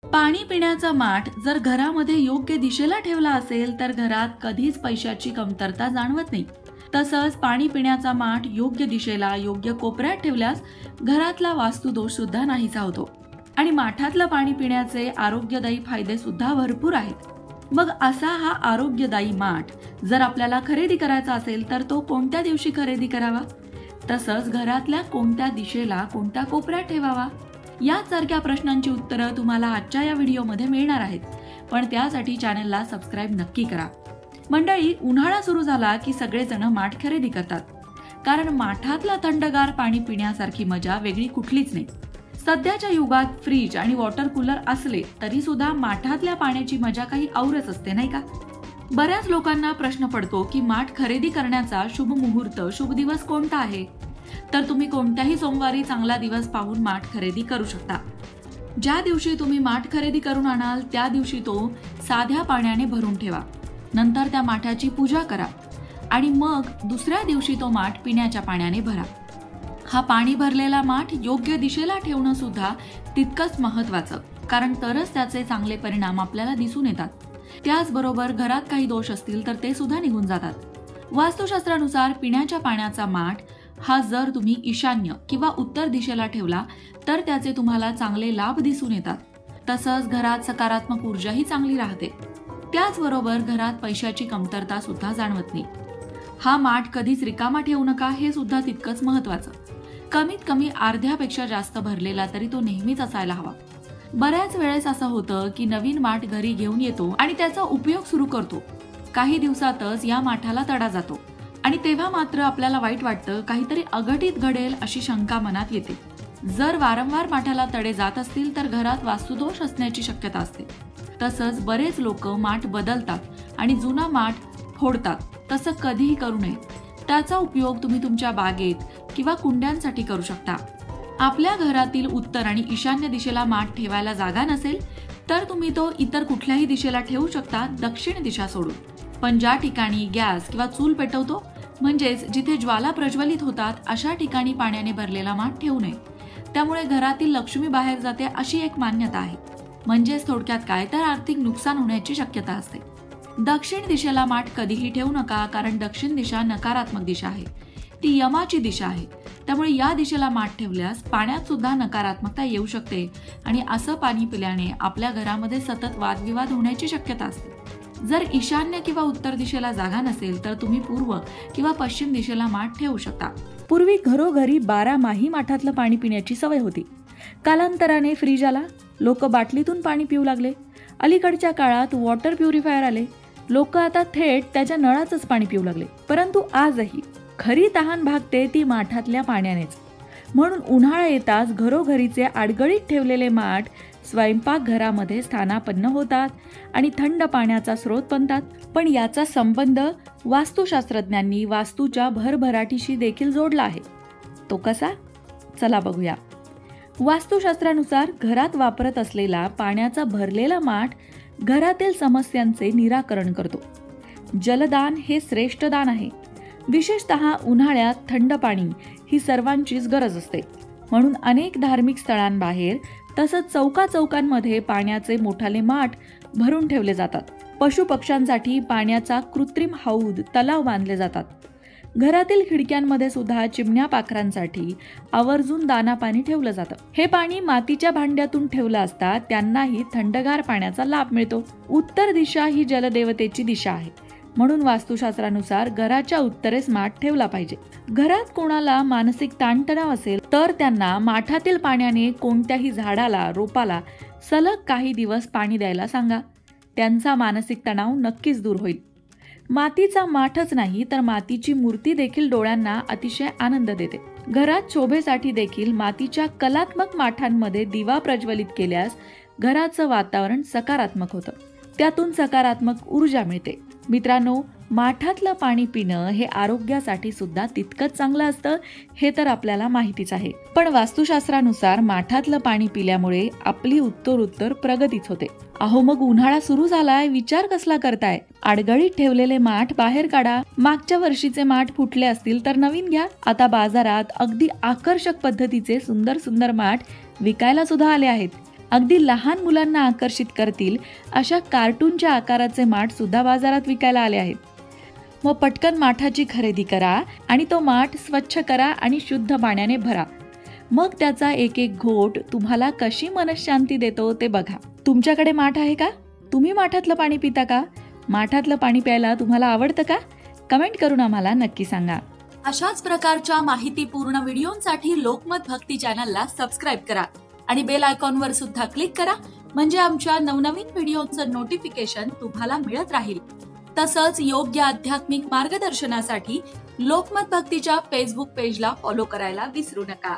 पाणी पिण्याचा माठ जर घरामध्ये योग्य दिशेला ठेवला असेल तर घरात कधीच पैशाची कमतरता जाणवत नाही। तसंच पाणी पिण्याचा माठ योग्य दिशेला योग्य कोपऱ्यात ठेवल्यास घरातला वास्तुदोष सुद्धा नाहीसा होतो आणि माठातलं पाणी पिण्याचे आरोग्यदायी फायदे सुद्धा भरपूर आहेत। मग असा हा आरोग्यदायी माठ जर आपल्याला खरेदी करायचा असेल तर तो कोणत्या दिवशी खरेदी करावा, तसंच घरातल्या कोणत्या दिशेला कोणत्या कोपऱ्यात ठेवावा, यासारख्या प्रश्नांची उत्तरं तुम्हाला आजच्या या व्हिडिओमध्ये मिळणार आहेत। पण त्यासाठी चॅनलला सबस्क्राइब नक्की करा। मंडळी, उन्हाळा सुरू झाला की सगळेजण माठ खरेदी करतात, कारण माठातला थंडगार पाणी पिण्यासारखी मजा वेगळी कुठलीच नाही। सध्याच्या युगात फ्रीज आणि वॉटर कूलर असले तरी सुद्धा माठातल्या पाण्याची मजा काही औरच असते, नाही का? बऱ्याच लोकांना प्रश्न पडतो की माठ खरेदी करण्याचा शुभ मुहूर्त, शुभ दिवस कोणता आहे? तर तुम्ही कोणत्याही सोमवारी चांगला दिवस पाहून माठ खरेदी करू शकता। ज्या दिवशी तुम्ही माठ खरेदी करून आणाल त्या दिवशी तो साध्या पाण्याने भरून ठेवा। नंतर त्या माठाची पूजा करा आणि मग दुसऱ्या दिवशी तो माठ पिण्याच्या पाण्याने भरा। हा पाणी भरलेला माठ योग्य दिशेला ठेवणं सुद्धा तितकंच महत्त्वाचं, कारण तरच त्याचे चांगले परिणाम आपल्याला दिसून येतात। त्याचबरोबर घरात काही दोष असतील तर ते सुद्धा निघून जातात। वास्तुशास्त्रानुसार पिण्याच्या पाण्याचा माठ हा जर तुम्ही ईशान्य किंवा उत्तर दिशेला ठेवला तर त्याचे तुम्हाला चांगले लाभ दिसून येतात। तसंच घरात सकारात्मक ऊर्जाही चांगली राहते। त्याचबरोबर घरात पैशाची कमतरता सुद्धा जाणवत नाही। हा माठ कधीच रिकामा ठेवू नका, हे सुद्धा तितकंच महत्त्वाचं। कमीत कमी अर्ध्यापेक्षा जास्त भरलेला तरी तो नेहमीच असायला हवा। बऱ्याच वेळेस असं होतं की नवीन माठ घरी घेऊन येतो आणि त्याचा उपयोग सुरू करतो, काही दिवसातच या माठाला तडा जातो आणि तेव्हा मात्र आपल्याला वाईट वाटतं, काहीतरी अघटित घडेल अशी शंका मनात येते। जर वारंवार माठाला तडे जात असतील तर घरात वास्तुदोष असण्याची शक्यता असते। तसंच बरेच लोक माठ बदलतात आणि जुना माठ फोडतात, तसं कधीही करू नये। त्याचा उपयोग तुम्ही तुमच्या बागेत किंवा कुंड्यांसाठी करू शकता। आपल्या घरातील उत्तर आणि ईशान्य दिशेला माठ ठेवायला जागा नसेल तर तुम्ही तो इतर कुठल्याही दिशेला ठेवू शकता, दक्षिण दिशा सोडून। पण ज्या ठिकाणी गॅस किंवा चूल पेटवतो, म्हणजेच जिथे ज्वाला प्रज्वलित होतात अशा ठिकाणी पाण्याने भरलेला माठ ठेवू नये। त्यामुळे घरातील लक्ष्मी बाहेर जाते अशी एक मान्यता आहे। म्हणजेच थोडक्यात काय तर आर्थिक नुकसान होण्याची शक्यता असते। दक्षिण दिशेला माठ कधीही ठेवू नका, कारण दक्षिण दिशा नकारात्मक दिशा आहे, ती यमाची दिशा आहे। त्यामुळे या दिशेला माठ ठेवल्यास पाण्यात सुद्धा नकारात्मकता येऊ शकते आणि असं पाणी पिल्याने आपल्या घरामध्ये सतत वादविवाद होण्याची शक्यता असते। जर ईशान्य किंवा उत्तर दिशेला जागा नसेल तर तुम्ही पूर्व किंवा पश्चिम दिशेला माठ ठेवू शकता। पूर्वी घरोघरी 12 माही माठातलं पाणी पिण्याची सवय होती। कालांतराने फ्रीज आला, लोक बाटलीतून पाणी पिऊ लागले। अलीकडच्या काळात वॉटर प्युरिफायर आले, लोक आता थेट त्याच्या नळाचंच पाणी पिऊ लागले। परंतु आजही खरी तहान भागते ती माठातल्या पाण्यानेच। म्हणून उन्हाळा येताच घरोघरीचे आडगळीत ठेवलेले माठ स्वयंपाकघरामध्ये स्थानापन्न होतात आणि थंड पाण्याचा स्रोत बनतात। पण याचा संबंध वास्तुशास्त्रज्ञांनी वास्तूच्या भरभराटीशी देखील जोडला आहे। तो कसा? चला बघूया। वास्तुशास्त्रानुसार घरात वापरत असलेला पाण्याचा भरलेला माठ घरातील समस्यांचे निराकरण करतो। जलदान हे श्रेष्ठ दान आहे। विशेषतः उन्हाळ्यात थंड पाणी ही सर्वांचीच गरज असते। म्हणून अनेक धार्मिक स्थळांबाहेर तसंच चौकाचौकांमध्ये पाण्याचे मोठाले माठ भरून ठेवले जातात। पशुपक्ष्यांसाठी पाण्याचा कृत्रिम हौद, तलाव बांधले जातात। घरातील खिडक्यांमध्ये सुद्धा चिमण्या पाखरांसाठी आवर्जून दाना पाणी ठेवलं जातं। हे पाणी मातीच्या भांड्यातून ठेवलं असता त्यांनाही थंडगार पाण्याचा लाभ मिळतो। उत्तर दिशा ही जलदेवतेची दिशा आहे, म्हणून वास्तुशास्त्रानुसार घराच्या उत्तरेस माठ ठेवला पाहिजे। घरात कोणाला मानसिक ताणतणाव असेल तर त्यांना माठातील पाण्याने कोणत्याही झाडाला, रोपाला सलग काही दिवस पाणी द्यायला सांगा। त्यांचा मानसिक तणाव नक्कीच दूर होईल। मातीचा माठच नाही तर मातीची मूर्ती देखील डोळ्यांना अतिशय आनंद देते। घरात शोभेसाठी देखील मातीच्या कलात्मक माठांमध्ये दिवा प्रज्वलित केल्यास घराचं वातावरण सकारात्मक होतं, त्यातून सकारात्मक ऊर्जा मिळते। मित्रांनो, माठातलं पाणी पिणं हे आरोग्यासाठी सुद्धा तितकंच चांगलं असतं हे तर आपल्याला माहितीच आहे। पण वास्तुशास्त्रानुसार माठातलं पाणी पिल्यामुळे आपली उत्तरोत्तर प्रगतीच होते। अहो, मग उन्हाळा सुरू झालाय, विचार कसला करताय? आडगळीत ठेवलेले माठ बाहेर काढा। मागच्या वर्षीचे माठ फुटले असतील तर नवीन घ्या। आता बाजारात अगदी आकर्षक पद्धतीचे सुंदर सुंदर माठ विकायला सुद्धा आले आहेत। अगदी लहान मुलांना आकर्षित करतील अशा कार्टूनच्या आकाराचे माठ सुद्धा बाजारात विकायला आले आहेत. मग पटकन माठाची खरेदी करा आणि तो माठ स्वच्छ करा आणि शुद्ध पाण्याने भरा. मग त्याचा एक एक घोट तुम्हाला कशी मनःशांती देतो ते बघा. तुमच्याकडे माठ आहे का? तुम्ही माठातलं पाणी पिता का? माठातलं पाणी प्यायला तुम्हाला आवडतं का? कमेंट करून आम्हाला नक्की सांगा. अशाच प्रकारच्या माहितीपूर्ण व्हिडिओंसाठी लोकमत भक्ती चॅनलला सबस्क्राईब करा आणि बेल आयकॉनवर सुद्धा क्लिक करा, म्हणजे आमच्या नवनवीन व्हिडिओचं नोटिफिकेशन तुम्हाला मिळत राहील. तसंच योग्य आध्यात्मिक मार्गदर्शनासाठी लोकमत भक्तीच्या फेसबुक पेजला फॉलो करायला विसरू नका.